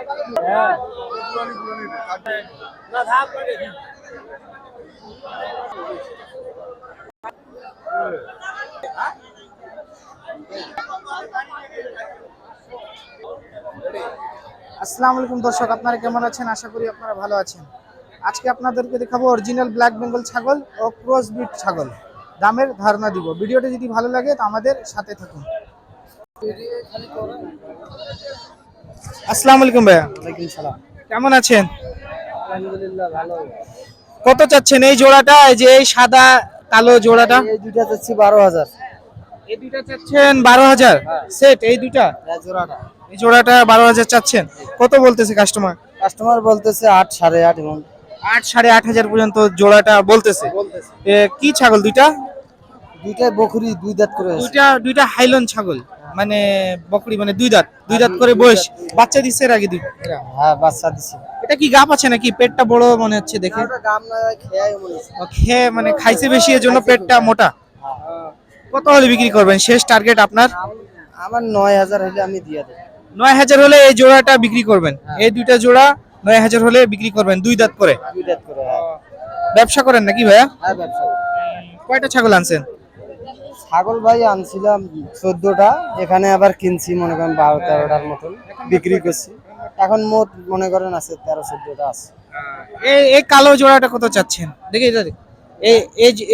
আসসালামু আলাইকুম দর্শক, আপনারা কেমন আছেন? আশা করি আপনারা ভালো আছেন। আজকে আপনাদেরকে দেখাবো অরিজিনাল ব্ল্যাক বেঙ্গল ছাগল ও ক্রস ব্রিড ছাগল, দামের ধারণা দিব। ভিডিওটি যদি ভালো লাগে তো আমাদের সাথে থাকুন। আসসালামু আলাইকুম ভাইয়া। ওয়ালাইকুম সালাম। কেমন আছেন? আলহামদুলিল্লাহ ভালো। কত চাচ্ছেন এই জোড়াটা, এই যে এই সাদা কালো জোড়াটা? এই দুইটা চাচ্ছি 12,000। এই দুইটা চাচ্ছেন 12,000 সেট? এই দুইটা জোড়াটা, এই জোড়াটা 12,000 চাচ্ছেন। কত বলতেছে কাস্টমার? কাস্টমার বলতেছে 8, 8.5 এমন। 8, 8,500 পর্যন্ত জোড়াটা বলতেছে। কি ছাগল দুইটা? দুইটাই বকরি, দুই দাঁত করে আছে। দুইটা হাইলন ছাগল, মানে বকরি, মানে দুই দাঁত করে বয়স। বাচ্চা দিচ্ছে এর আগে হ্যাঁ, বাচ্চা দিছে। এটা কি গাপ আছে নাকি? পেটটা বড় মনে হচ্ছে দেখে। ওটা দাম না খেয়াই মনে হচ্ছে। খেয়ে মানে খাইছে বেশি, এর জন্য পেটটা মোটা। কত হলে বিক্রি করবেন শেষ টার্গেট আপনার? আমার 9,000 হলে আমি দিয়ে দেব। 9,000 হলে এই জোড়াটা বিক্রি করবেন? এই দুইটা জোড়া 9,000 হলে বিক্রি করবেন, দুই দাঁত করে। দুই দাঁত করে, হ্যাঁ। ব্যবসা করেন নাকি ভাইয়া? হ্যাঁ, ব্যবসা। কয়টা ছাগল আনছেন? ছাগল ভাই আনছিলাম 14টা, এখানে আবার কিনছি মনে করেন 12-13টার মতন বিক্রি করছি। এখন মোট মনে করেন আছে 13-14টা আছে। এই কালো জোড়াটা কত চাচ্ছেন? দেখি এটা দেখি। এই এই যে-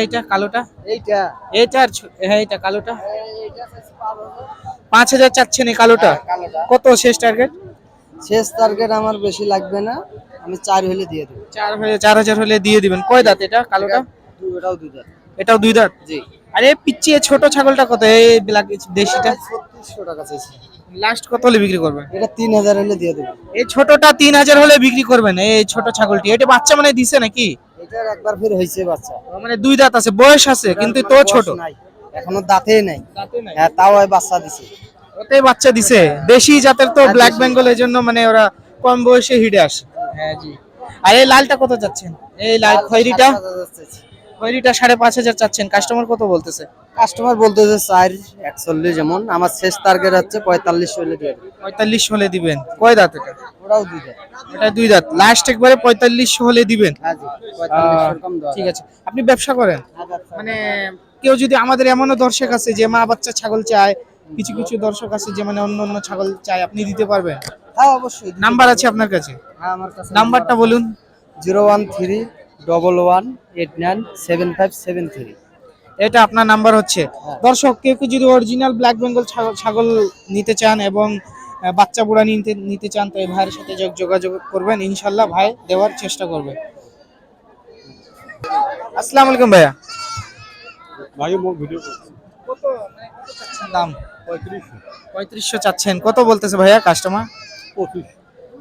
এটা কালোটা, এইটা হ্যাঁ এটা কালোটা 5,000 চাচ্ছেন এই কালোটা। কালোটা কত শেষ টার্গেট? শেষ টার্গেট আমার বেশি লাগবে না, আমি 4 হলে দিয়ে দেবো। 4,000 হলে দিয়ে দিবেন। কয় দাঁত এটা কালোটা? ওটাও দুই দাঁত। এটাও দুই দাঁত। জি। আরে পিচ্চি ছোট ছাগলটা কত? এই ব্ল্যাক দেশিটা 3600 টাকা চাইছি। লাস্ট কত হলে বিক্রি করবেন? এটা 3000 হলে দিয়ে দেবো। এই ছোটটা 3,000 হলে বিক্রি করবেন, এই ছোট ছাগলটি। এটা বাচ্চা মানে দিছে নাকি? এটার একবার ফের হয়েছে বাচ্চা। মানে দুই দাঁত আছে, বয়স আছে, কিন্তু তো ছোট। নাই, এখনো দাঁতেই নাই। হ্যাঁ, তাও ওই বাচ্চা দিছে। ওতে বাচ্চা দিছে। দেশি জাতের তো ব্ল্যাক বেঙ্গল, এর জন্য মানে ওরা কম বয়সে হিটে আসে। হ্যাঁ জি। আর এই লালটা কত চাচ্ছেন? এই লাল খয়েরিটা 5,500 চাচ্ছেন। কাস্টমার কত বলতেছে? কাস্টমার বলতেছে 441 যেমন। আমার শেষ টার্গেট হচ্ছে 45 হলে দিয়ে দেবো। 45 হলে দিবেন। কয় দাঁত এটা? ওটাও দুই দাঁত। এটা দুই দাঁত। লাস্ট একবারে 45 হলে দিবেন। হ্যাঁ জি, 45 এরকম দেওয়া। ঠিক আছে। আপনি ব্যবসা করেন? হ্যাঁ, ব্যবসা। মানে কেউ যদি, আমাদের এমনও দর্শক আছে যে মা বাচ্চা ছাগল চায়, কিছু কিছু দর্শক আছে যে মানে অন্য অন্য ছাগল চায়, আপনি দিতে পারবেন? হ্যাঁ, অবশ্যই। নাম্বার আছে আপনার কাছে? হ্যাঁ, আমার কাছে নাম্বারটা বলুন। 01311897573। এটা আপনার নাম্বার হচ্ছে। দর্শক কেউ কেউ যদি অরিজিনাল ব্ল্যাক বেঙ্গল ছাগল নিতে চান এবং বাচ্চা বুড়া নিতে চান, তো এই ভাইয়ের সাথে যোগাযোগ করবেন, ইনশাল্লাহ ভাই দেওয়ার চেষ্টা করবে। আসসালামু আলাইকুম ভাইয়া। ভাই ভিডিও কত চাচ্ছেন দাম? 3500 চাচ্ছেন। কত বলতেছে ভাইয়া কাস্টমার?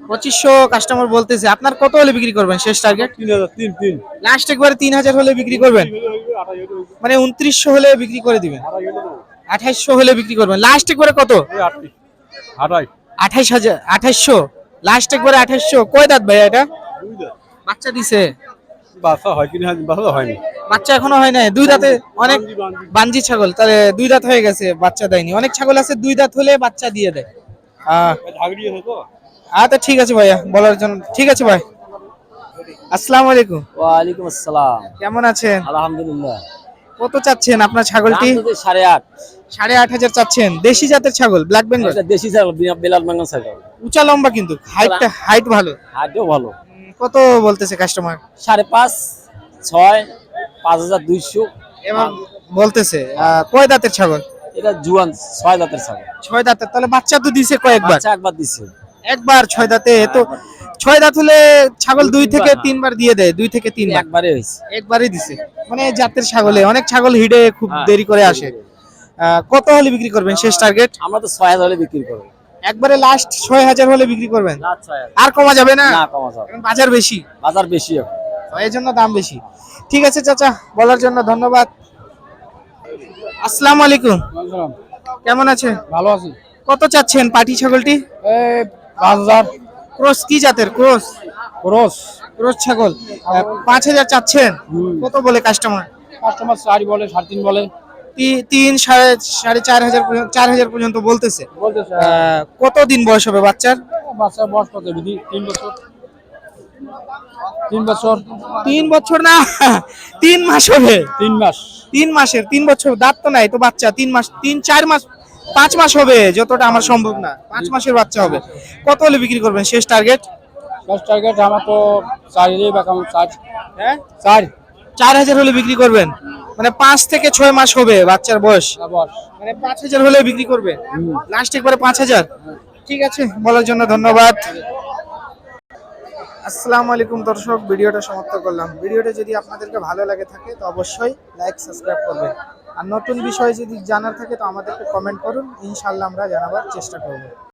2500 কাস্টমার বলতেছে। আপনার কত হলে বিক্রি করবেন শেষ টার্গেট? 3,000 লাস্ট একবারে 3,000 হলে বিক্রি করবেন? মানে 2900 হলে বিক্রি করে দিবেন? 2800 হলে বিক্রি করবেন। লাস্ট একবারে কত? 28,000, 2800 লাস্ট একবারে 2800। কয় দাঁত ভাইয়া এটা? বাচ্চা দিছে? বাচ্চা হয় কিনা, বাচ্চা হয়নি। বাচ্চা এখনো হয় নাই। দুই দাঁতে অনেক বানজি ছাগল, তাহলে দুই দাঁত হয়ে গেছে, বাচ্চা দেয়নি। অনেক ছাগল আছে দুই দাঁত হলে বাচ্চা দিয়ে দেয়। আচ্ছা ঠিক আছে ভাইয়া, বলার জন্য ঠিক আছে ভাই। আসসালামু আলাইকুম। ওয়ালাইকুম আসসালাম। কেমন আছেন? আলহামদুলিল্লাহ। কত চাচ্ছেন আপনার ছাগলটি? 8.5। 8,500 চাচ্ছেন। দেশি জাতের ছাগল, ব্ল্যাক বেঙ্গল? এটা দেশি ছাগল, বেলাল বেঙ্গল ছাগল। উঁচা লম্বা, কিন্তু হাইট ভালো। হাটও ভালো। কত বলতেছে কাস্টমার? 5.5, 6, 5,200 এবং বলতেছে। কয় দাঁতের ছাগল? এটা জুয়ান 6 দাঁতের ছাগল। 6 দাঁতের। তাহলে বাচ্চা তো দিছে কয়েকবার? বাচ্চা একবার দিছে। একবার 6 দাঁতে তো 6 দাঁত হলে ছাগল 2 থেকে 3 বার দিয়ে দেয়। 2 থেকে 3 বার। একবারে হইছে। একবারই দিছে। মানে জাতের ছাগলে অনেক ছাগল হিডে খুব দেরি করে আসে। কত হলে বিক্রি করবেন শেষ টার্গেট? আমরা তো 6,000 হলে বিক্রি করব। একবারে লাস্ট 6,000 হলে বিক্রি করবেন? লাস্ট 6,000। আর কমা যাবে না? না, কমা যাবে। কারণ বাজার বেশি। বাজার বেশি এখন। এই জন্য দাম বেশি। ঠিক আছে চাচা, বলার জন্য ধন্যবাদ। আসসালামু আলাইকুম। কেমন আছেন? ভালো আছি। কত চাচ্ছেন পাটি ছাগলটি? 5,000। ক্রস কি জাতের? ক্রস ক্রস ছাগল। 5,000 চাচ্ছেন। কত বলে কাস্টমার? কাস্টমার 4 বলে, 3.5 বলে। 3, 4,500 পর্যন্ত বলতেছে। কত দিন বয়স হবে বাচ্চার? বাচ্চার বয়স কত বিধি 3 বছর 3 বছর 3 বছর না 3 মাস হবে। 3 মাস 3 মাসের 3 বছর দাঁত তো নাই তো বাচ্চা 3 মাস 3-4 মাস 5 মাস হবে যতটা আমার সম্ভব না 5 মাসের বাচ্চা হবে। কত হলে বিক্রি করবেন শেষ টার্গেট? ফার্স্ট টার্গেট আমার তো 4 বা কেমন 4 হ্যাঁ 4 4000 হলে বিক্রি করবেন, মানে 5 থেকে 6 মাস হবে বাচ্চার বয়স, বয়স মানে 5000 হলে বিক্রি করবে লাস্ট একবারে 5000। ঠিক আছে, বলার জন্য ধন্যবাদ। আসসালামু আলাইকুম দর্শক, ভিডিওটা সমাপ্ত করলাম। ভিডিওটা যদি আপনাদেরকে ভালো লাগে থাকে তো অবশ্যই লাইক সাবস্ক্রাইব করবেন, আর নতুন বিষয় যদি জানার থাকে তো আমাদেরকে কমেন্ট করুন, ইনশাআল্লাহ আমরা জানাবার চেষ্টা করব।